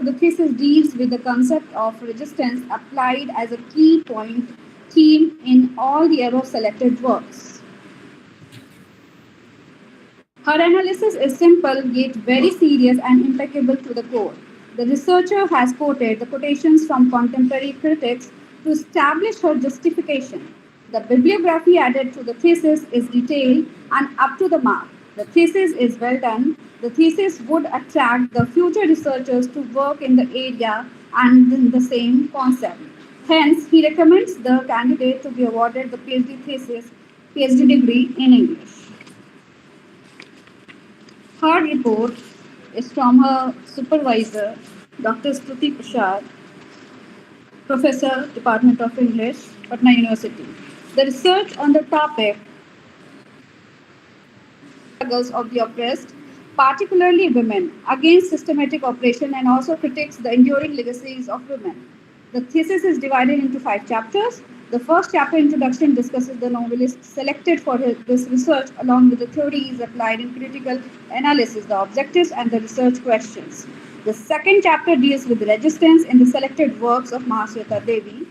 the thesis deals with the concept of resistance applied as a key point theme in all the above selected works. Her analysis is simple yet very serious and impeccable to the core. The researcher has quoted the quotations from contemporary critics to establish her justification. The bibliography added to the thesis is detailed and up to the mark. The thesis is well done. The thesis would attract the future researchers to work in the area and in the same concept. Hence, he recommends the candidate to be awarded the PhD degree in English. Her report is from her supervisor, Dr. Stuti Prasad, Professor, Department of English, Patna University. The research on the topic struggles of the oppressed, particularly women, against systematic oppression and also critiques the enduring legacies of women. The thesis is divided into 5 chapters. The first chapter, Introduction, discusses the novelists selected for this research along with the theories applied in critical analysis, the objectives and the research questions. The second chapter deals with resistance in the selected works of Mahasweta Devi.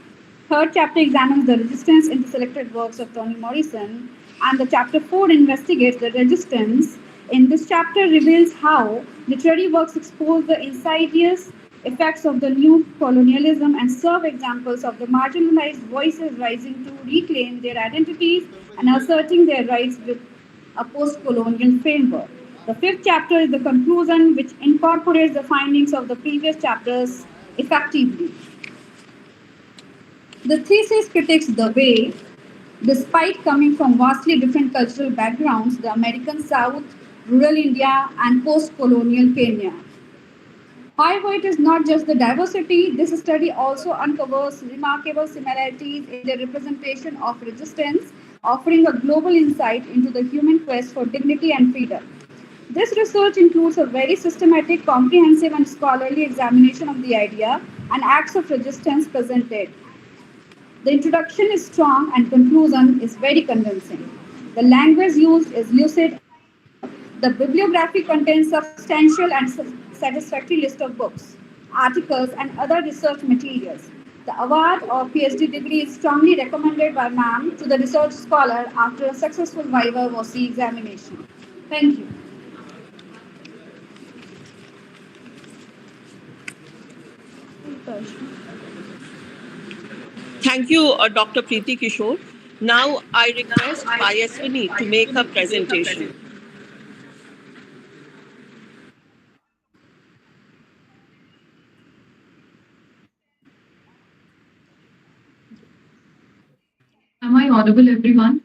Third chapter examines the resistance in the selected works of Toni Morrison. And the chapter 4 investigates the resistance. In this chapter reveals how literary works expose the insidious effects of the new colonialism and serve examples of the marginalized voices rising to reclaim their identities and asserting their rights with a post-colonial framework. The 5th chapter is the conclusion, which incorporates the findings of the previous chapters effectively. The thesis critiques the way, despite coming from vastly different cultural backgrounds, the American South, rural India, and post-colonial Kenya. However, it is not just the diversity. This study also uncovers remarkable similarities in the representation of resistance, offering a global insight into the human quest for dignity and freedom. This research includes a very systematic, comprehensive, and scholarly examination of the idea and acts of resistance presented. The introduction is strong and conclusion is very convincing. The language used is lucid. The bibliography contains substantial and satisfactory list of books, articles, and other research materials. The award of PhD degree is strongly recommended by ma'am to the research scholar after a successful Viva-Voce examination. Thank you. Thank you, Dr. Preeti Kishore. Now I request Payaswini to make her presentation. Am I audible, everyone?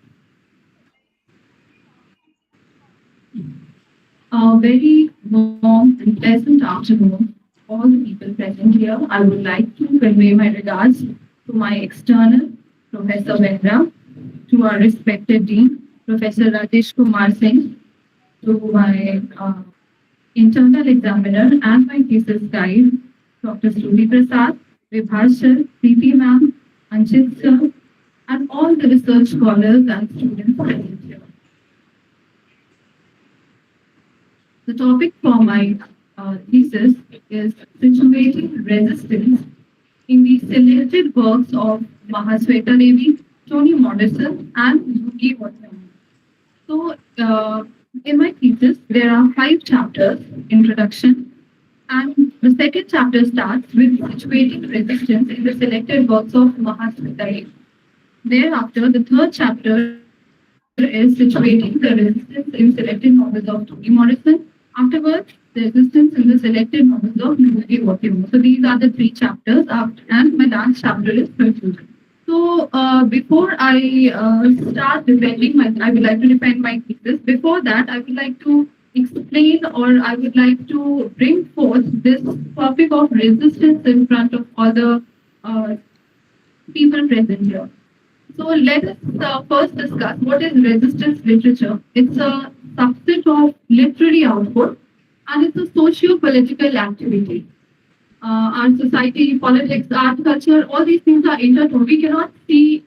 A very warm and pleasant afternoon, all the people present here. I would like to convey my regards to my external, Professor Vendra, to our respected Dean, Professor Rajesh Kumar Singh, to my internal examiner and my thesis guide, Dr. Stuti Prasad, Vibhas sir, Preeti ma'am, Anchit sir, and all the research scholars and students present here. The topic for my thesis is situating resistance in the selected works of Mahasweta Devi, Toni Morrison, and Viva-Voce. So, in my thesis, there are 5 chapters, introduction, and the second chapter starts with situating resistance in the selected works of Mahasweta Devi. Thereafter, the third chapter is situating the resistance in selected novels of Toni Morrison. Afterwards, the resistance in the selected novels of Viva-Voce. So these are the 3 chapters, and my last chapter is conclusion. So before I start defending I would like to defend my thesis. Before that, I would like to explain, or I would like to bring forth this topic of resistance in front of all the people present here. So let us first discuss what is resistance literature. It's a subset of literary output, and it's a socio-political activity. Our society, politics, art, culture, all these things are intertwined. We cannot see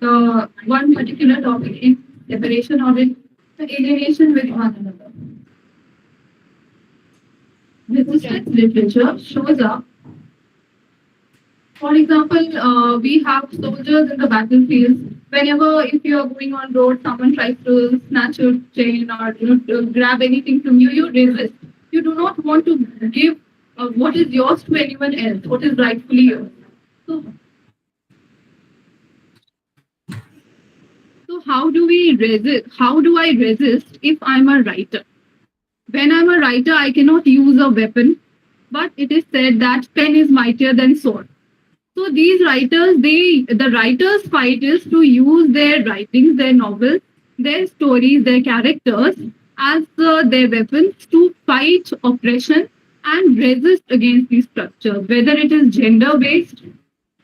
one particular topic in separation or in alienation with one another. Resistance literature shows up For example, we have soldiers in the battlefields. Whenever, if you are going on road, someone tries to snatch your chain or to grab anything from you, you resist. You do not want to give what is yours to anyone else, what is rightfully yours. So, so how do we resist? How do I resist if I'm a writer? When I'm a writer, I cannot use a weapon, but it is said that pen is mightier than sword. So these writers, the writers' fight is to use their writings, their novels, their stories, their characters as their weapons to fight oppression and resist against these structures, whether it is gender based,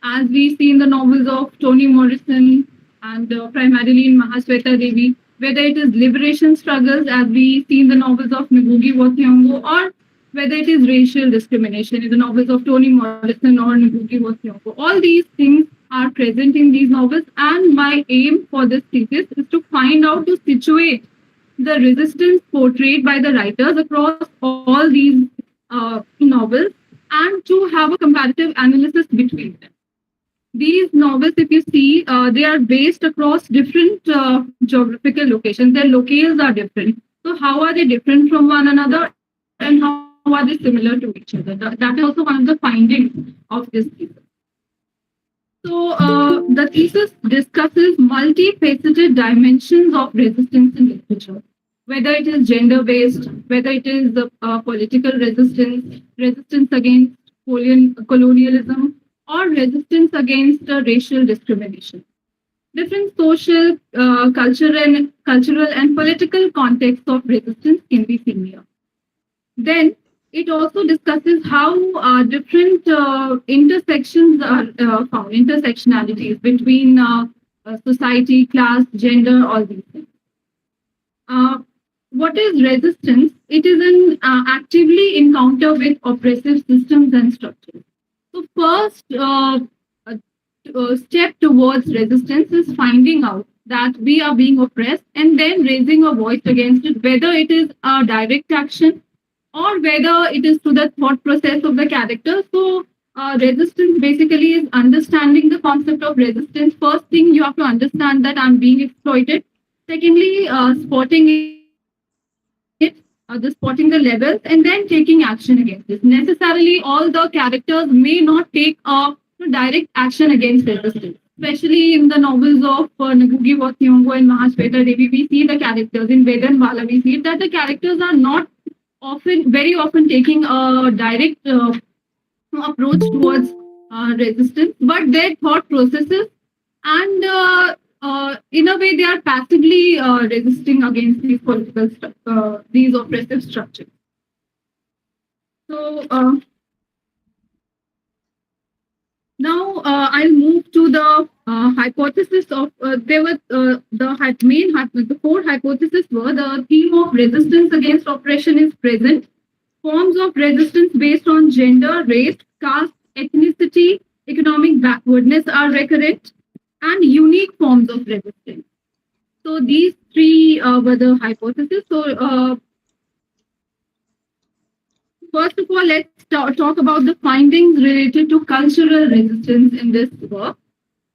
as we see in the novels of Toni Morrison and primarily in Mahasweta Devi, whether it is liberation struggles, as we see in the novels of Viva-Voce, or whether it is racial discrimination in the novels of Toni Morrison or Viva-Voce. All these things are present in these novels, and my aim for this thesis is to find out to situate the resistance portrayed by the writers across all these novels and to have a comparative analysis between them. These novels, if you see, they are based across different geographical locations. Their locales are different. So, how are they different from one another, and how are they similar to each other? That is also one of the findings of this thesis. So, the thesis discusses multifaceted dimensions of resistance in literature, whether it is gender based, whether it is political resistance, resistance against colonialism, or resistance against racial discrimination. Different social, cultural and political contexts of resistance can be seen here. Then it also discusses how different intersections are found, intersectionalities between society, class, gender, all these things. What is resistance? It is an actively encounter with oppressive systems and structures. So, first step towards resistance is finding out that we are being oppressed and then raising a voice against it, whether it is a direct action or whether it is to the thought process of the character. So, resistance basically is understanding the concept of resistance. First thing, you have to understand that I'm being exploited. Secondly, spotting it, the spotting the levels, and then taking action against this. Necessarily, all the characters may not take a direct action against resistance. Especially in the novels of Nagugi Wasyongo and Mahasweta Devi, we see the characters in Vedan Bala. We see that the characters are not very often taking a direct approach towards resistance, but their thought processes and in a way they are passively resisting against these these oppressive structures. So now I'll move to the hypothesis of there were the four hypotheses were the theme of resistance against oppression is present. Forms of resistance based on gender, race, caste, ethnicity, economic backwardness are recurrent, and unique forms of resistance. So these three were the hypotheses. So first of all, let's talk about the findings related to cultural resistance in this work.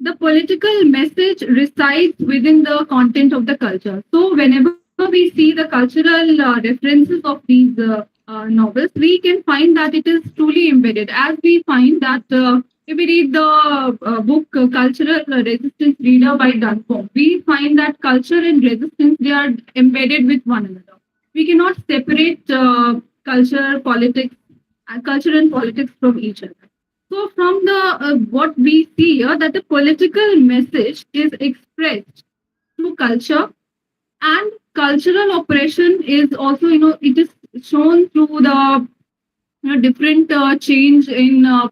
The political message resides within the content of the culture. So whenever we see the cultural references of these novels, we can find that it is truly embedded. As we find that if we read the book Cultural Resistance Reader by Dunford, we find that culture and resistance, they are embedded with one another. We cannot separate culture and politics from each other. So from the what we see here, that the political message is expressed through culture, and cultural oppression is also, it is shown through the different change in the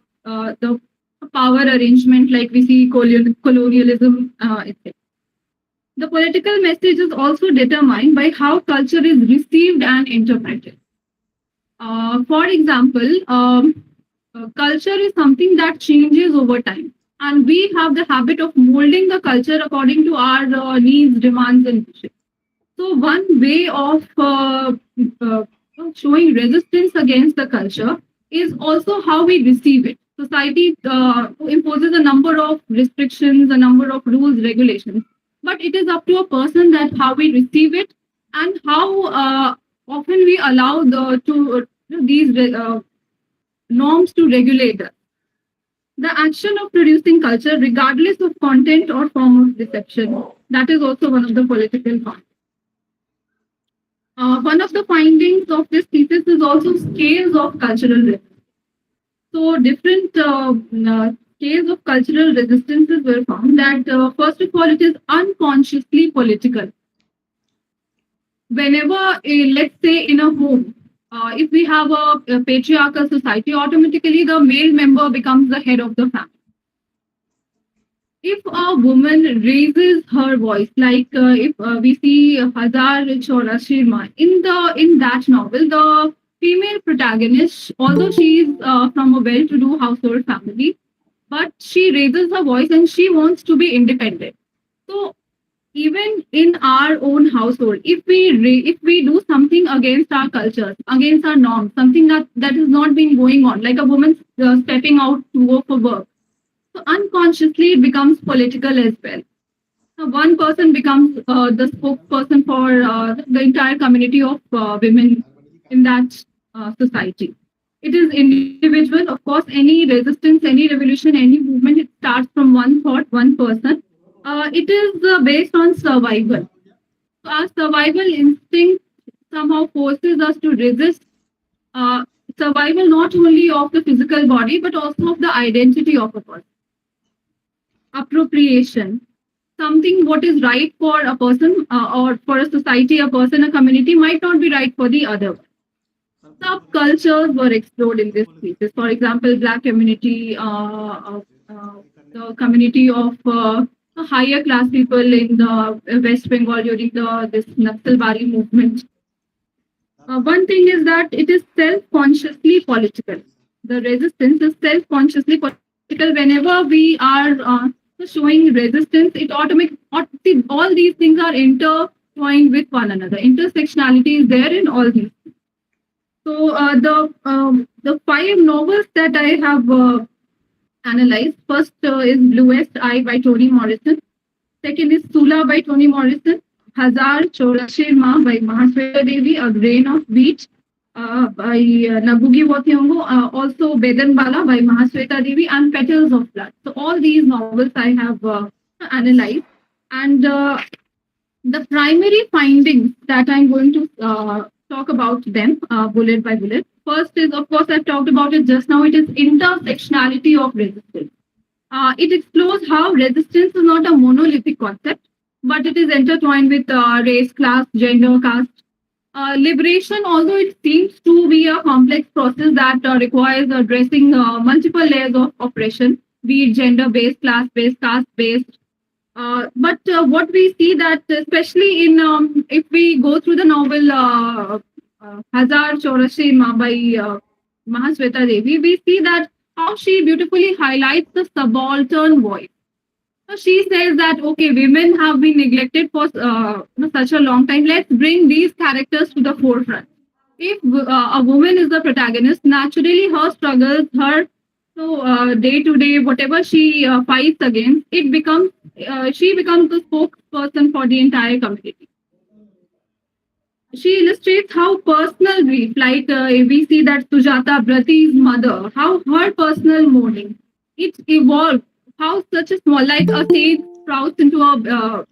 power arrangement, like we see colonialism, etc. The political message is also determined by how culture is received and interpreted. For example, culture is something that changes over time, and we have the habit of molding the culture according to our needs, demands, and wishes. So, one way of showing resistance against the culture is also how we receive it. society imposes a number of restrictions, a number of rules, regulations. But it is up to a person that how we receive it and how often we allow these norms to regulate us. The action of producing culture, regardless of content or form of deception, that is also one of the political concepts. One of the findings of this thesis is also scales of cultural resistance. So different scales of cultural resistances were found that first of all, it is unconsciously political. Whenever, let's say in a home, if we have a patriarchal society, automatically the male member becomes the head of the family. If a woman raises her voice, like if we see Hazar Chora Shirma in that novel, the female protagonist, although she is from a well-to-do household family, but she raises her voice and she wants to be independent. So even in our own household, if we do something against our cultures, against our norms, something that has not been going on, like a woman stepping out to go for work, so unconsciously it becomes political as well. So one person becomes the spokesperson for the entire community of women in that society. It is individual, of course. Any resistance, any revolution, any movement, it starts from one thought, one person. It is based on survival. So our survival instinct somehow forces us to resist uh, survival not only of the physical body but also of the identity of a person. Appropriation. Something what is right for a person or for a society, a person, a community might not be right for the other. Subcultures were explored in this thesis. For example, Black community, the community of higher class people in the West Bengal during the this Naxalbari movement. One thing is that it is self-consciously political. The resistance is self-consciously political. Whenever we are showing resistance, it automatically all these things are intertwined with one another. Intersectionality is there in all these. So the five novels that I have analyzed. First is Bluest Eye by Toni Morrison. Second is Sula by Toni Morrison. Hazar Chorashirma by Mahasweta Devi, A Grain of Wheat by Nabugi Wathiongo, also Bedanbala by Mahasweta Devi, and Petals of Blood. So all these novels I have analyzed. And the primary findings that I'm going to talk about them bullet by bullet. First is, of course, I've talked about it just now, it is intersectionality of resistance. It explores how resistance is not a monolithic concept, but it is intertwined with race, class, gender, caste. Liberation, although it seems to be a complex process that requires addressing multiple layers of oppression, be it gender-based, class-based, caste-based. But what we see that, especially in if we go through the novel Hazar Chorashima by Mahasweta Devi, we see that how she beautifully highlights the subaltern voice. So she says that, okay, women have been neglected for such a long time. Let's bring these characters to the forefront. If a woman is the protagonist, naturally her struggles, her day to day, whatever she fights against, it becomes she becomes the spokesperson for the entire community. She illustrates how personal grief, like we see that Sujata Brati's mother, how her personal mourning, it evolved. How such a small, like a seed sprouts into a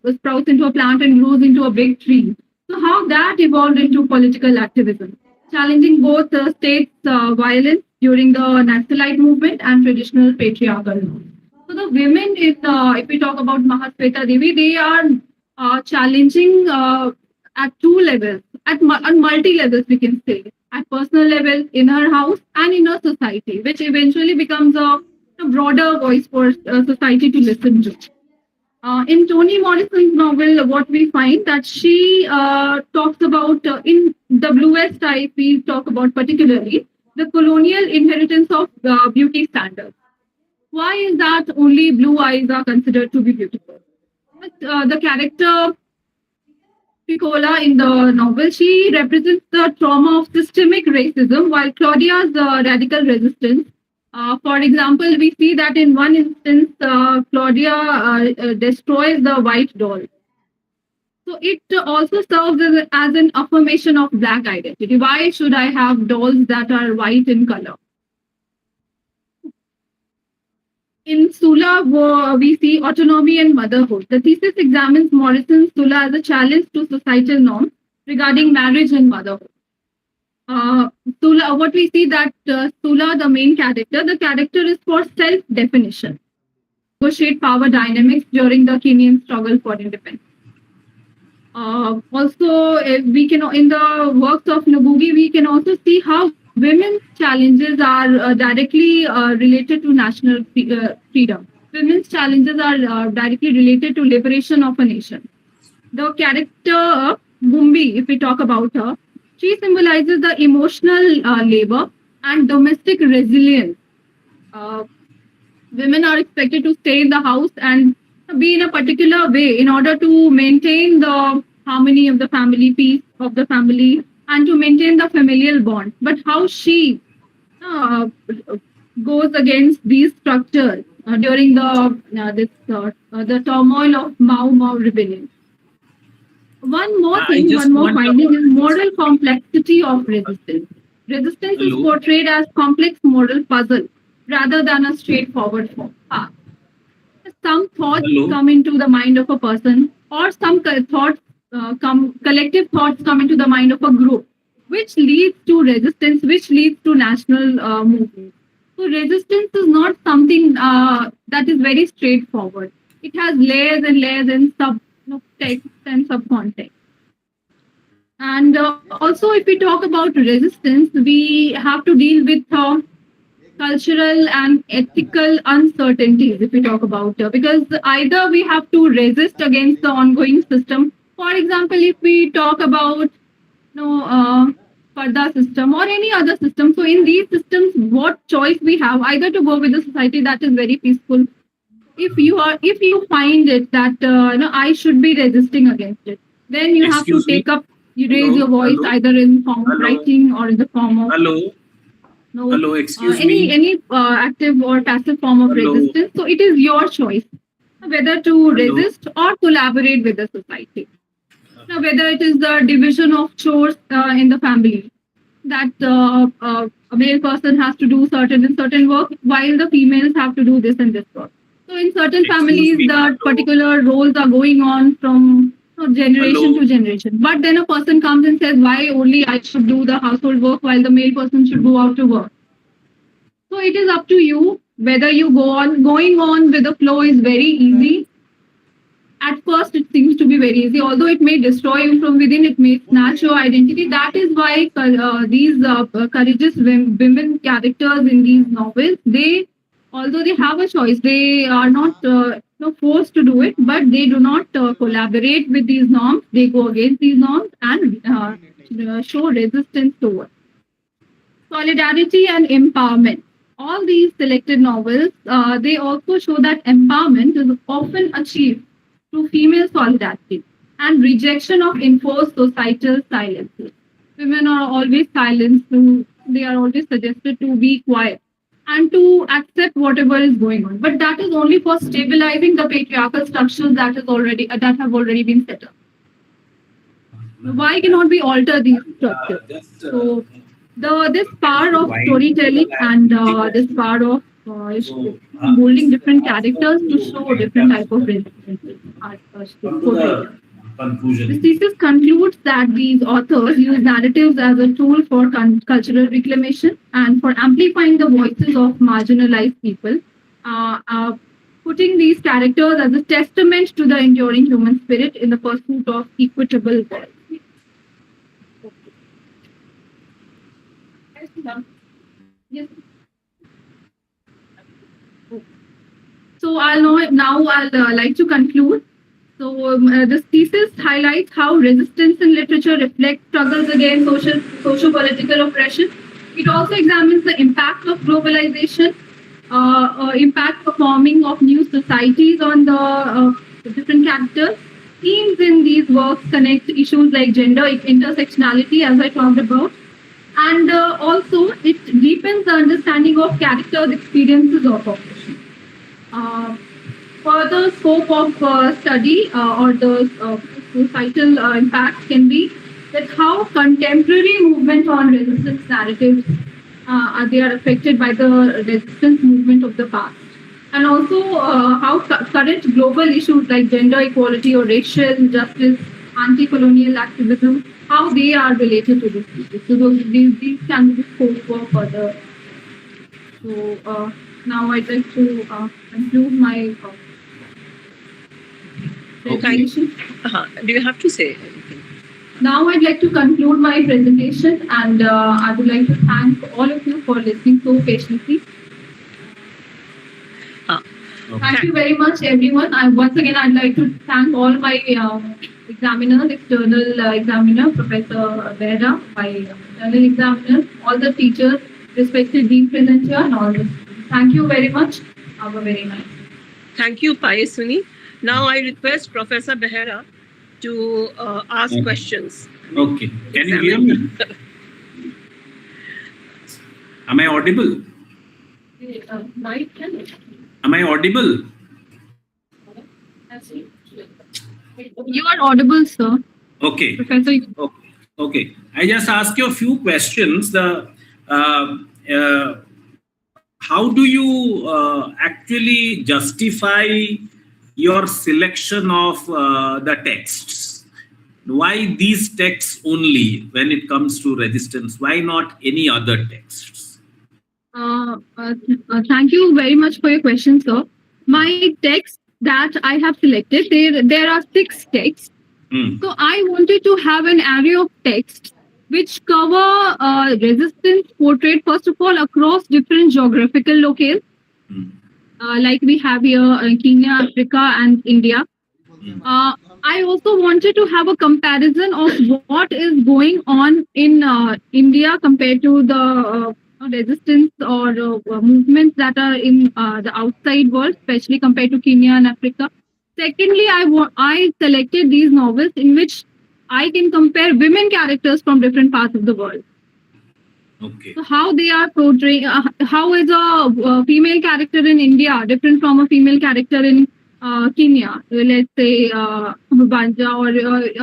plant and grows into a big tree. So how that evolved into political activism, challenging both states' violence during the Naxalite movement and traditional patriarchal norms. So the women, if we talk about Mahasweta Devi, they are challenging at two levels, at multi levels, we can say, at personal level, in her house, and in her society, which eventually becomes a broader voice for society to listen to. In Toni Morrison's novel, what we find that she talks about in the Bluest Eye, we talk about particularly the colonial inheritance of beauty standards. Why is that only blue eyes are considered to be beautiful? But, the character Piccola in the novel, she represents the trauma of systemic racism, while Claudia's radical resistance For example, we see that in one instance, Claudia destroys the white doll. So it also serves as an affirmation of Black identity. Why should I have dolls that are white in color? In Sula, we see autonomy and motherhood. The thesis examines Morrison's Sula as a challenge to societal norms regarding marriage and motherhood. Sula, what we see that Sula, the main character, the character is for self-definition, negotiate power dynamics during the Kenyan struggle for independence. Also, we can in the works of Ngugi, we can also see how women's challenges are directly related to national freedom. Women's challenges are directly related to liberation of a nation. The character Bumbi, if we talk about her, she symbolizes the emotional labor and domestic resilience. Women are expected to stay in the house and be in a particular way in order to maintain the harmony of the family, peace of the family, and to maintain the familial bond. But how she goes against these structures during the turmoil of Mau Mau rebellion. One more finding is moral complexity of resistance. Resistance is portrayed as complex moral puzzle rather than a straightforward path. Some thoughts come into the mind of a person, or some collective thoughts come into the mind of a group, which leads to resistance, which leads to national movement. So resistance is not something that is very straightforward. It has layers and layers and text and subcontext. And also, if we talk about resistance, we have to deal with cultural and ethical uncertainties, if we talk about because either we have to resist against the ongoing system. For example, if we talk about Parda system or any other system, so in these systems, what choice we have? Either to go with a society that is very peaceful. If you find it that I should be resisting against it, then you have to take up. You raise your voice either in form of writing or in the form of any active or passive form of resistance. So it is your choice whether to resist or collaborate with the society. Now, whether it is the division of chores in the family, that a male person has to do certain work while the females have to do this and this work. So in certain families, the particular roles are going on from generation to generation. But then a person comes and says, why only I should do the household work while the male person should go out to work? So it is up to you whether you going on with the flow is very easy. At first, it seems to be very easy, although it may destroy you from within, it may snatch your identity. That is why these courageous women characters in these novels, although they have a choice, they are not forced to do it, but they do not collaborate with these norms. They go against these norms and show resistance towards solidarity and empowerment. All these selected novels, they also show that empowerment is often achieved through female solidarity and rejection of enforced societal silences. Women are always silenced, they are always suggested to be quiet and to accept whatever is going on. But that is only for stabilizing the patriarchal structures that have already been set up. Why cannot we alter these structures? So this power of storytelling and this power of molding different characters to show different type of resistance. This thesis concludes that these authors use narratives as a tool for cultural reclamation and for amplifying the voices of marginalized people, putting these characters as a testament to the enduring human spirit in the pursuit of equitable world. Yes. So I'll like to conclude. So this thesis highlights how resistance in literature reflects struggles against socio-political oppression. It also examines the impact of globalization, impact of forming of new societies on the different characters. Themes in these works connect issues like gender intersectionality, as I talked about, And also, it deepens the understanding of characters, experiences of oppression. Uh, Further scope of study or the societal impact can be that how contemporary movement on resistance narratives they are affected by the resistance movement of the past, and also how current global issues like gender equality or racial justice, anti-colonial activism, how they are related to this issue. So these can be the scope for further. So now I'd like to conclude my presentation. Do you have to say anything? Now I'd like to conclude my presentation, and I would like to thank all of you for listening so patiently. Thank you very much, everyone. Once again, I'd like to thank all my examiners, external examiner, Professor Vera, my internal examiners, all the teachers, respected dean presenter, and all the students. Thank you very much. Have a very nice day. Thank you, Payaswini. Now I request Professor Behera to ask questions. Okay. Can you hear me? Am I audible? Am I audible? You are audible, sir. Okay. Professor. Okay. I just ask you a few questions. How do you actually justify your selection of the texts? Why these texts only when it comes to resistance? Why not any other texts? Thank you very much for your question, sir. My text that I have selected, there are 6 texts. So I wanted to have an array of texts which cover resistance portrayed, first of all, across different geographical locales. Like we have here Kenya, Africa, and India. I also wanted to have a comparison of what is going on in India compared to the resistance or movements that are in the outside world, especially compared to Kenya and Africa. Secondly, I selected these novels in which I can compare women characters from different parts of the world. Okay. So how they are portraying, how is a female character in India different from a female character in Kenya? Let's say Banja, or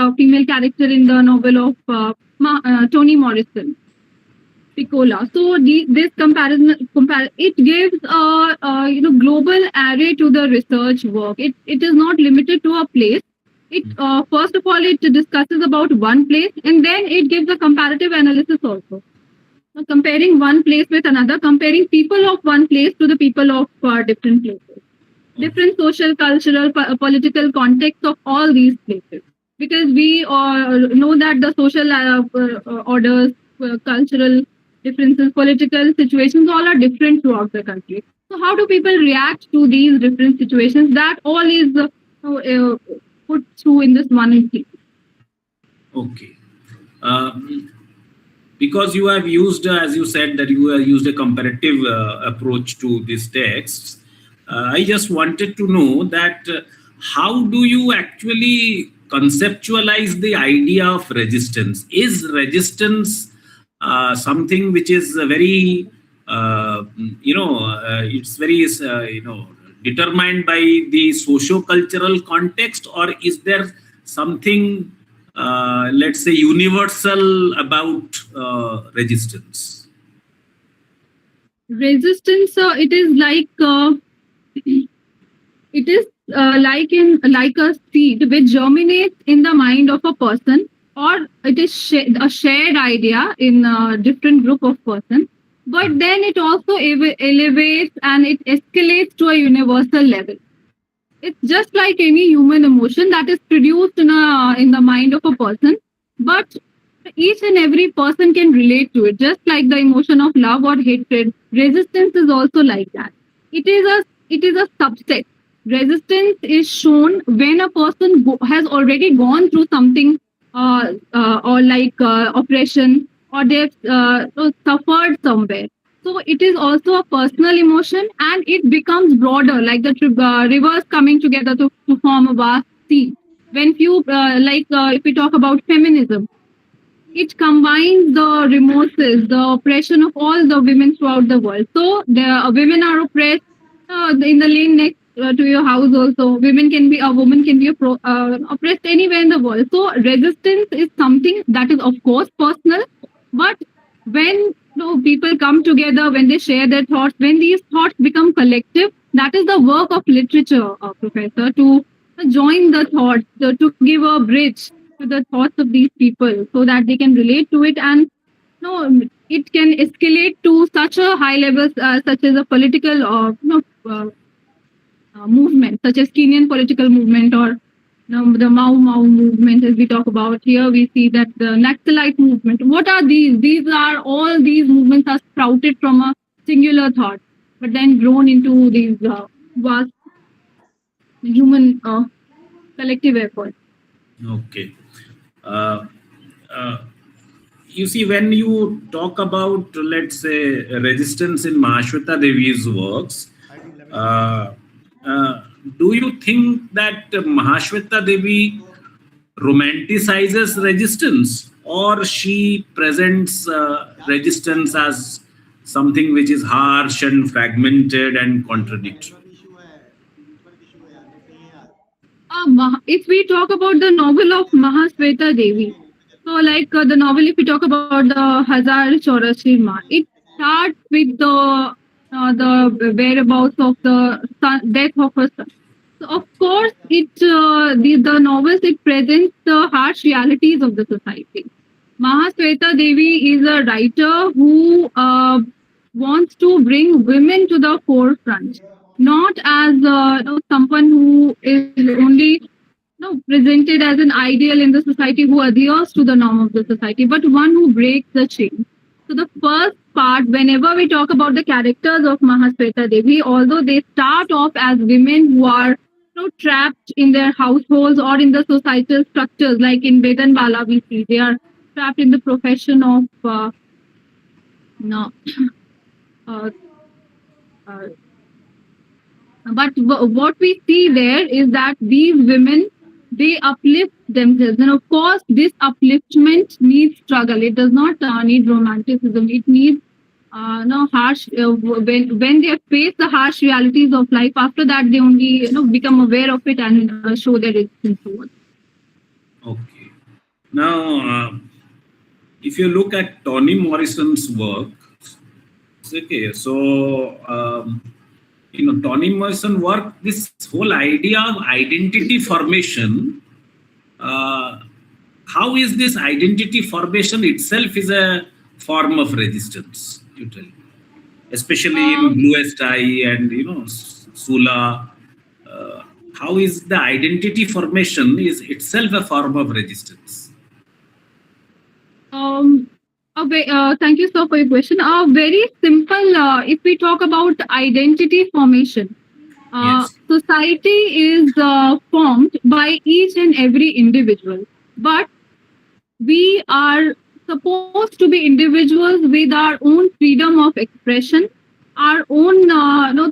a female character in the novel of Toni Morrison, Piccola. So this comparison, it gives a global array to the research work. It is not limited to a place. It first of all, it discusses about one place, and then it gives a comparative analysis also. So comparing one place with another, comparing people of one place to the people of different places, different social, cultural, political context of all these places. Because we know that the social orders, cultural differences, political situations, all are different throughout the country. So how do people react to these different situations? That all is put through in this one thing. Okay. Because you have used, as you said, that you have used a comparative approach to these texts, I just wanted to know that how do you actually conceptualize the idea of resistance? Is resistance something which is very, it's very, determined by the socio-cultural context, or is there something, let's say, universal about resistance? Resistance, it is like like a seed which germinates in the mind of a person, or it is a shared idea in a different group of persons. But then it also elevates and it escalates to a universal level. It's just like any human emotion that is produced in the mind of a person, but each and every person can relate to it, just like the emotion of love or hatred. Resistance is also like that. It is a subset. Resistance is shown when a person has already gone through something or like oppression, or they've suffered somewhere. So it is also a personal emotion, and it becomes broader, like the rivers coming together to form a vast sea. When if we talk about feminism, it combines the remorses, the oppression of all the women throughout the world. So the women are oppressed in the lane next to your house. Also, woman can be oppressed anywhere in the world. So resistance is something that is of course personal, but when people come together, when they share their thoughts, when these thoughts become collective, that is the work of literature, Professor, to join the thoughts, to give a bridge to the thoughts of these people so that they can relate to it, and it can escalate to such a high level, such as a political movement, such as Kenyan political movement, or the Mau Mau movement, as we talk about here. We see that the Naxalite movement. What are these? These movements are sprouted from a singular thought, but then grown into these vast human collective efforts. Okay. Uh, uh, you see, when you talk about, let's say, resistance in Mahashweta Devi's works, uh, uh, do you think that Mahashweta Devi romanticizes resistance, or she presents resistance as something which is harsh and fragmented and contradictory? If we talk about the novel of Mahasweta Devi, so like the novel, if we talk about the Hazar Chaurasi Ma, it starts with the whereabouts of the death of her son. So of course, the novels, it presents the harsh realities of the society. Mahasweta Devi is a writer who wants to bring women to the forefront, not as someone who is only presented as an ideal in the society, who adheres to the norm of the society, but one who breaks the chain. So the first part, whenever we talk about the characters of Mahasweta Devi, although they start off as women who are trapped in their households or in the societal structures, like in Bedan Bala, we see they are trapped in the profession of no, uh, uh, but what we see there is that these women, they uplift themselves, and of course this upliftment needs struggle. It does not need romanticism. It needs no harsh when they face the harsh realities of life. After that, they only become aware of it and show their resistance towards. Okay. Now, if you look at Toni Morrison's work, okay, so Toni Morrison work, this whole idea of identity formation. How is this identity formation itself is a form of resistance? You tell me, especially in Bluest Eye and Sula. How is the identity formation is itself a form of resistance? Thank you, sir, for your question. Very simple. If we talk about identity formation, Yes. society is formed by each and every individual, but we are supposed to be individuals with our own freedom of expression, our own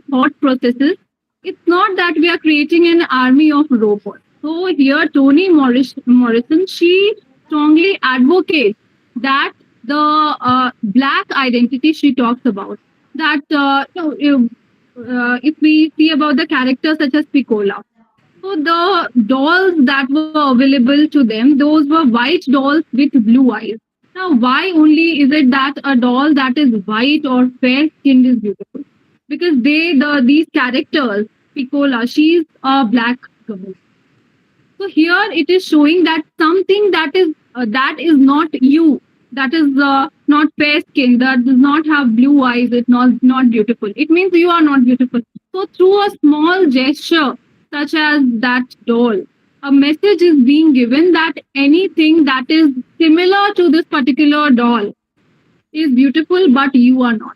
thought processes. It's not that we are creating an army of robots. So here, Morrison, she strongly advocates that the black identity she talks about, that if we see about the characters such as Piccola, so the dolls that were available to them, those were white dolls with blue eyes. Now, why only is it that a doll that is white or fair skinned is beautiful? Because these characters, Piccola, she's a black girl. So here it is showing that something that is not you, that is not fair skin, that does not have blue eyes, it's not beautiful. It means you are not beautiful. So through a small gesture such as that doll, a message is being given that anything that is similar to this particular doll is beautiful, but you are not.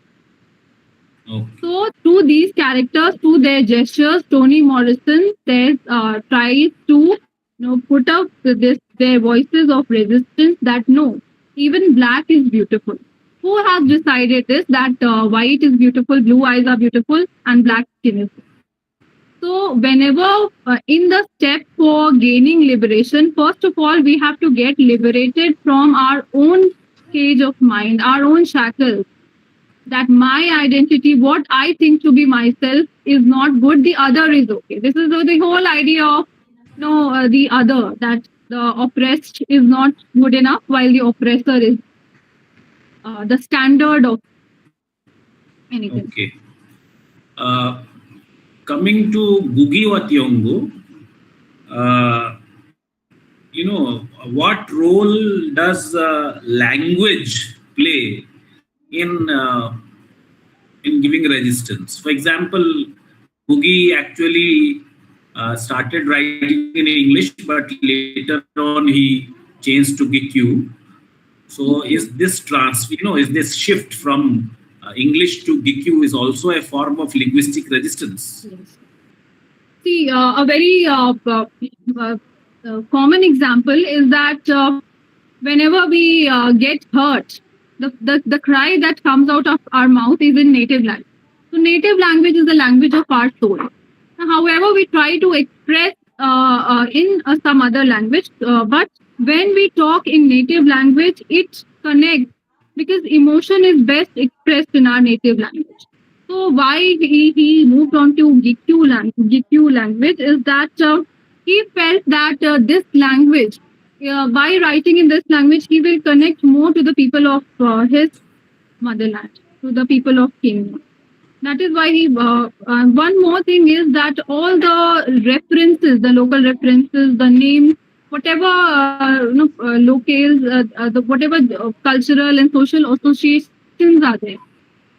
Okay. So through these characters, through their gestures, Toni Morrison tries to put up their voices of resistance that no, even black is beautiful. Who has decided this, that white is beautiful, blue eyes are beautiful, and black skin is beautiful? So whenever in the step for gaining liberation, first of all, we have to get liberated from our own cage of mind, our own shackles. That my identity, what I think to be myself, is not good. The other is okay. This is the whole idea of the other, that the oppressed is not good enough, while the oppressor is the standard of anything. Okay. Uh, Coming to Gugi Watyongo, uh, what role does language play in giving resistance? For example, Gugi actually started writing in English, but later on he changed to GQ. So is this is this shift from English to GQ is also a form of linguistic resistance? Yes. See, a very common example is that whenever we get hurt, the cry that comes out of our mouth is in native language. So native language is the language of our soul. However, we try to express in some other language, but when we talk in native language, it connects because emotion is best expressed in our native language. So why he moved on to GQ language is that he felt that this language, by writing in this language, he will connect more to the people of his motherland, to the people of Kenya. That is why he. One more thing is that all the references, the local references, the names, whatever locales, whatever cultural and social associations are there.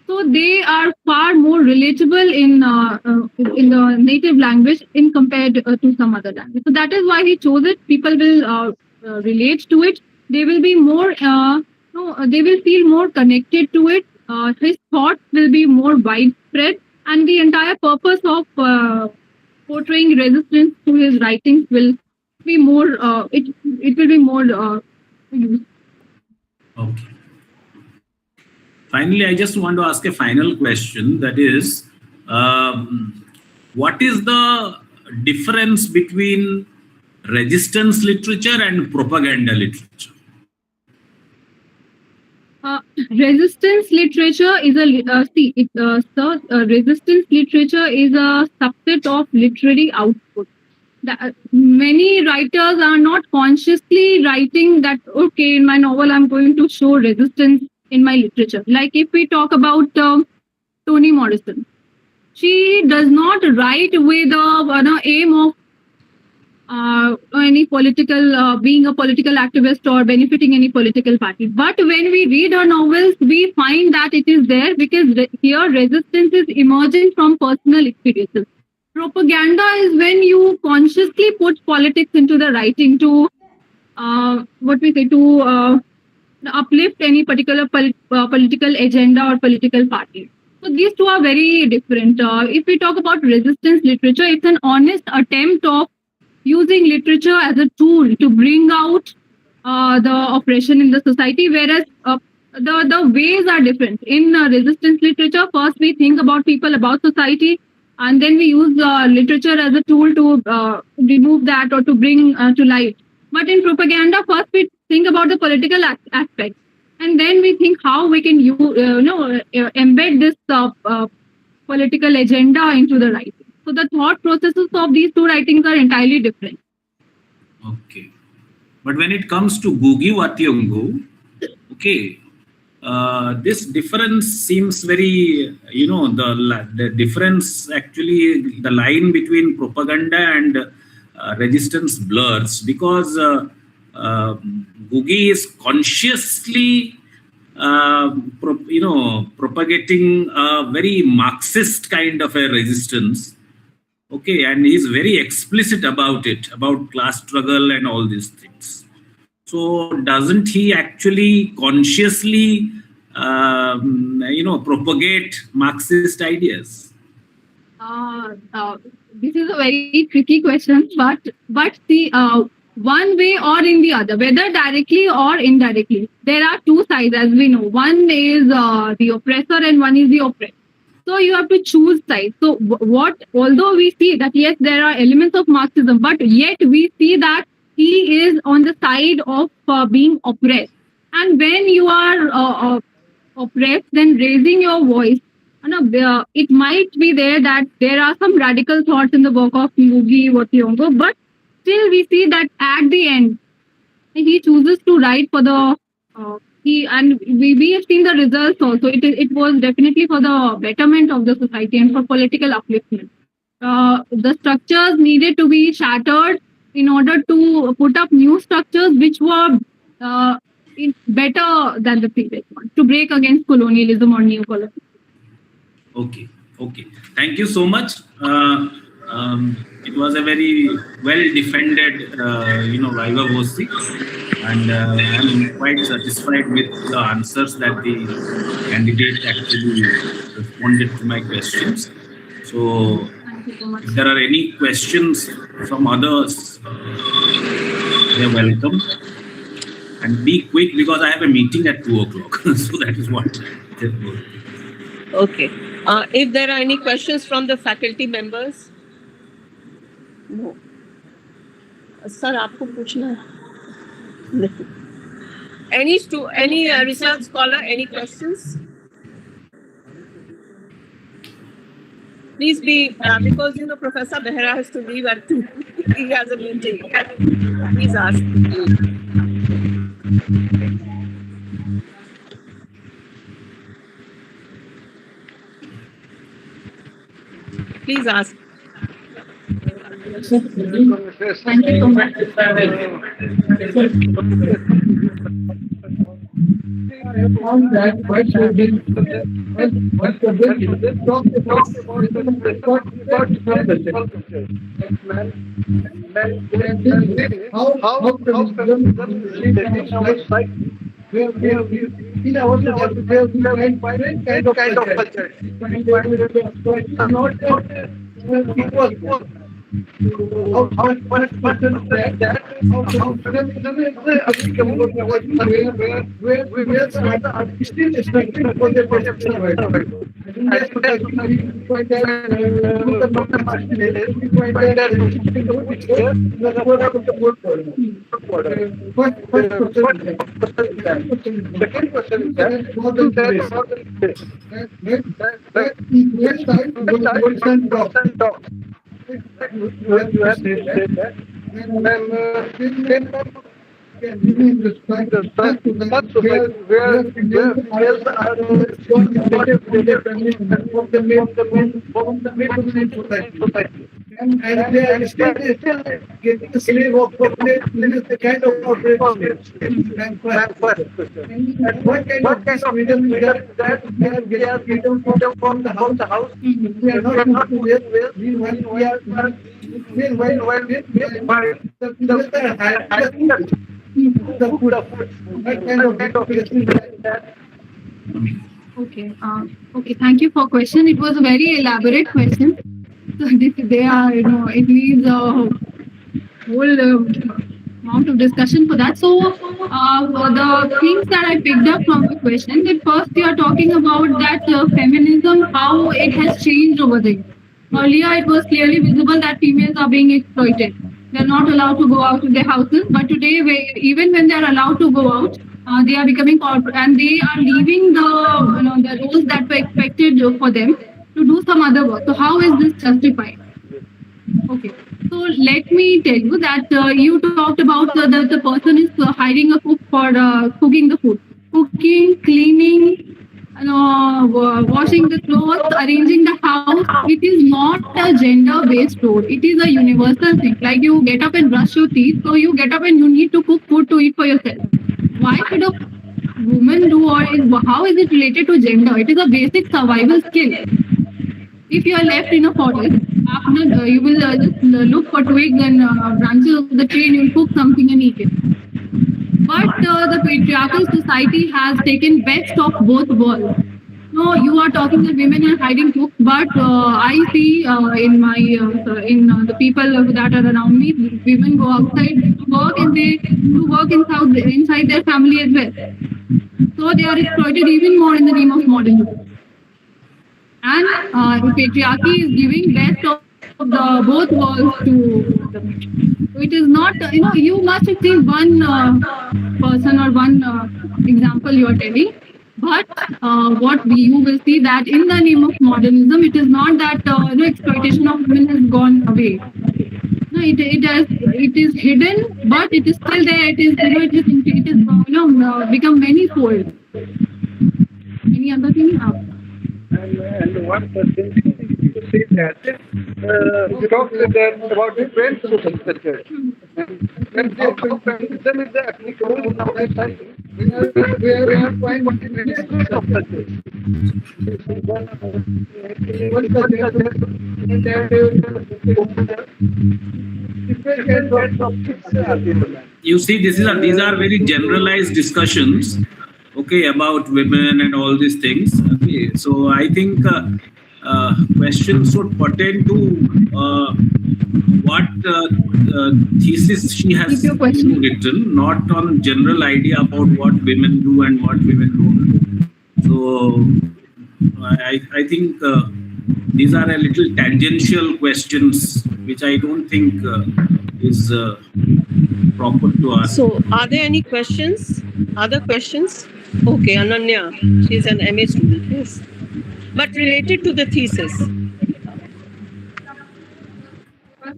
So they are far more relatable in the native language in compared to some other language. So that is why he chose it. People will relate to it. They will be more. They will feel more connected to it. His thoughts will be more widespread, and the entire purpose of portraying resistance to his writings will be more. It will be more useful. Okay. Finally, I just want to ask a final question. That is, what is the difference between resistance literature and propaganda literature? Resistance literature is resistance literature is a subset of literary output. Many writers are not consciously writing that, okay, in my novel I'm going to show resistance in my literature. Like if we talk about Toni Morrison, she does not write with an aim of any political, being a political activist or benefiting any political party. But when we read her novels, we find that it is there because here resistance is emerging from personal experiences. Propaganda is when you consciously put politics into the writing to uplift any particular political agenda or political party. So these two are very different. If we talk about resistance literature, it's an honest attempt of using literature as a tool to bring out the oppression in the society, whereas the ways are different. In resistance literature, first we think about people, about society, and then we use literature as a tool to remove that or to bring to light. But in propaganda, first we think about the political aspect, and then we think how we can embed this political agenda into the writing. So the thought processes of these two writings are entirely different. Okay. But when it comes to Gugi Watyongo, okay, this difference seems very, the difference actually, the line between propaganda and resistance blurs because Gugi is consciously, propagating a very Marxist kind of a resistance. Okay, and he's very explicit about it, about class struggle and all these things. So doesn't he actually consciously, propagate Marxist ideas? This is a very tricky question, but the one way or in the other, whether directly or indirectly, there are two sides, as we know. One is the oppressor and one is the oppressed. So you have to choose sides. So what, although we see that yes, there are elements of Marxism, but yet we see that he is on the side of being oppressed. And when you are oppressed, then raising your voice, it might be there that there are some radical thoughts in the work of Mugi Wationgo, but still we see that at the end, he chooses to write for the we have seen the results also. It was definitely for the betterment of the society and for political upliftment. The structures needed to be shattered in order to put up new structures which were better than the previous one, to break against colonialism or neocolonialism. Okay, okay. Thank you so much. It was a very well defended, Viva-Voce, and I'm quite satisfied with the answers that the candidate actually responded to my questions. So, if there are any questions from others, they're welcome. And be quick because I have a meeting at 2 o'clock. So that is what. Okay. If there are any questions from the faculty members? No. Sir, आपको पूछना है? Any research scholar, any questions? Please be, because Professor Behra has to leave at 2. He has a meeting. Please ask. Please ask. Thank you so much. On that, what should be what and they are still getting the slave of the kind of and what kind of freedom is that they are getting freedom from the house. We are not Okay, thank you for question. It was a very elaborate question. So they are, it needs a whole amount of discussion for that. So the things that I picked up from the question, that first you are talking about that feminism, how it has changed over there. Earlier, it was clearly visible that females are being exploited. They are not allowed to go out of their houses. But today, even when they are allowed to go out, they are becoming corporate and they are leaving the roles that were expected for them to do some other work. So how is this justified? Okay. So let me tell you that you talked about the person is hiring a cook for cooking the food. Cooking, cleaning, washing the clothes, arranging the house. It is not a gender-based role. It is a universal thing. Like you get up and brush your teeth, so you get up and you need to cook food to eat for yourself. Why should a woman do, or how is it related to gender? It is a basic survival skill. If you are left in a forest, after you will just look for twigs and branches of the tree and you will cook something and eat it. But the patriarchal society has taken best of both worlds. No, you are talking that women are hiding cooks, but I see in my in the people that are around me, women go outside to work and they do work inside their family as well. So they are exploited even more in the name of modernity. And patriarchy is giving best of the both worlds to them. So it is not, you must see one person or one example you are telling. But you will see that in the name of modernism, it is not that exploitation of women has gone away. No, it is hidden, but it is still there. It is become manifold. Any other thing? And one person to say that you talked about the French social structure. And feminism is applicable in our society. We have quite what is the of culture. One culture in that different kinds of kids are there. You see, these are very generalized discussions, okay, about women and all these things. Okay, so I think questions should pertain to what thesis she has written, not on general idea about what women do and what women don't do. So I think these are a little tangential questions, which I don't think is proper to ask. So, are there any questions? Other questions? Okay, Ananya, she's an MA student, yes. But related to the thesis.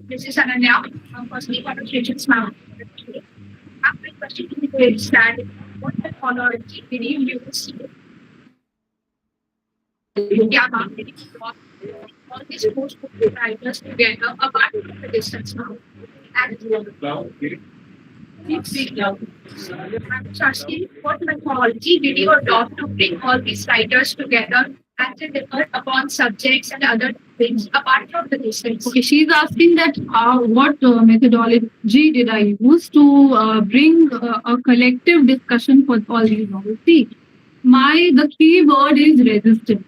This is Ananya. Firstly, congratulations, ma'am. My question is that what technology did you use? Yeah, ma'am. All these post writers together apart from the distance now. And I'm just asking, what methodology did you adopt to bring all these writers together and to differ upon subjects and other things apart from the distance? Okay, she's asking that what methodology did I use to bring a collective discussion for all these novels. See, the key word is resistance.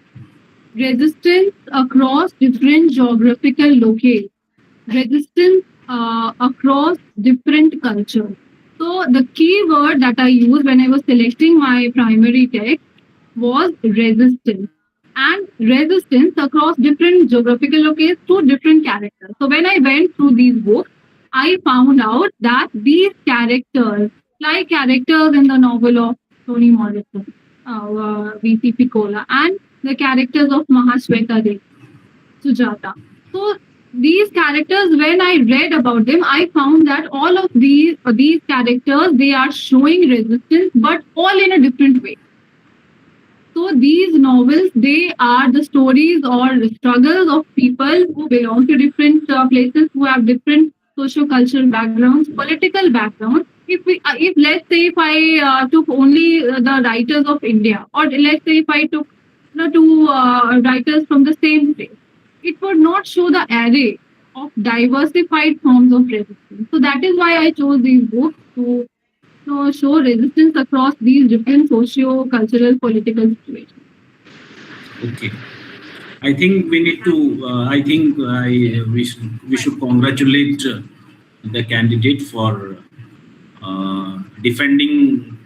Resistance across different geographical locales. Resistance across different cultures. So the key word that I used when I was selecting my primary text was resistance. And resistance across different geographical locales to different characters. So when I went through these books, I found out that these characters, like characters in the novel of Toni Morrison, V.C. Piccola, and the characters of Mahasweta Devi, Sujata. So these characters, when I read about them, I found that all of these characters, they are showing resistance, but all in a different way. So these novels, they are the stories or the struggles of people who belong to different places, who have different socio-cultural backgrounds, political backgrounds. If let's say if I took only the writers of India, or let's say if I took two writers from the same place, it would not show the array of diversified forms of resistance. So that is why I chose these books to show resistance across these different socio-cultural political situations. Okay. I think we need to, we should congratulate the candidate for defending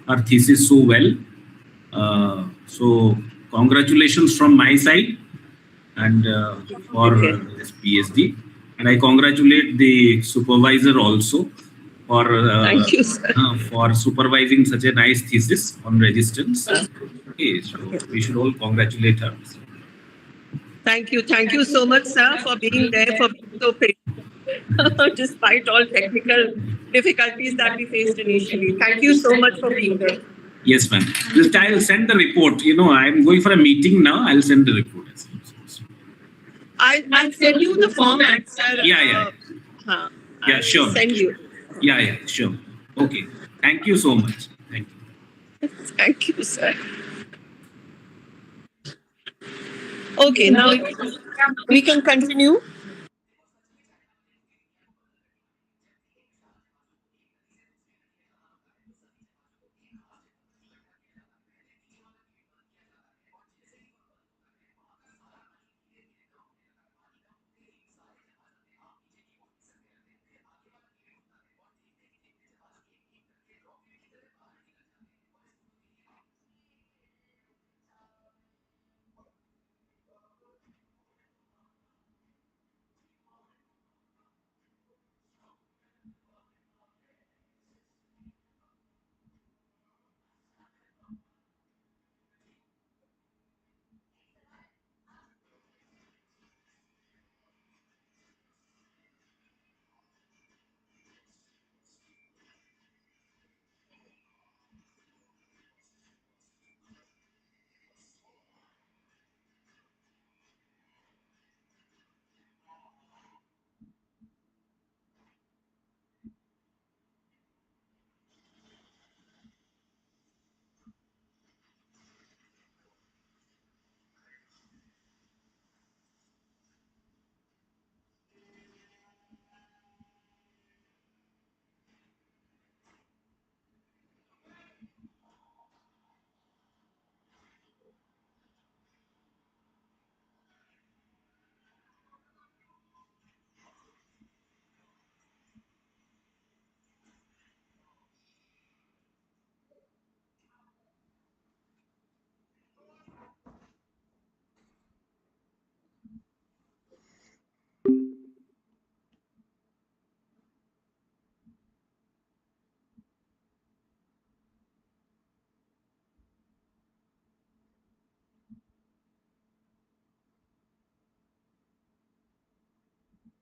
her thesis so well. So congratulations from my side and for this PhD. And I congratulate the supervisor also for Thank you, sir. For supervising such a nice thesis on resistance. Okay, so we should all congratulate her. Thank you so much, sir, for being there, for being so patient, despite all technical difficulties that we faced initially. Thank you so much for being there. Yes, ma'am. Just I'll send the report. I'm going for a meeting now. I'll send the report. I'll send you the format, sir. Yeah. I'll sure. Send you. Yeah, sure. Okay. Thank you so much. Thank you. Thank you, sir. Okay, now we can continue.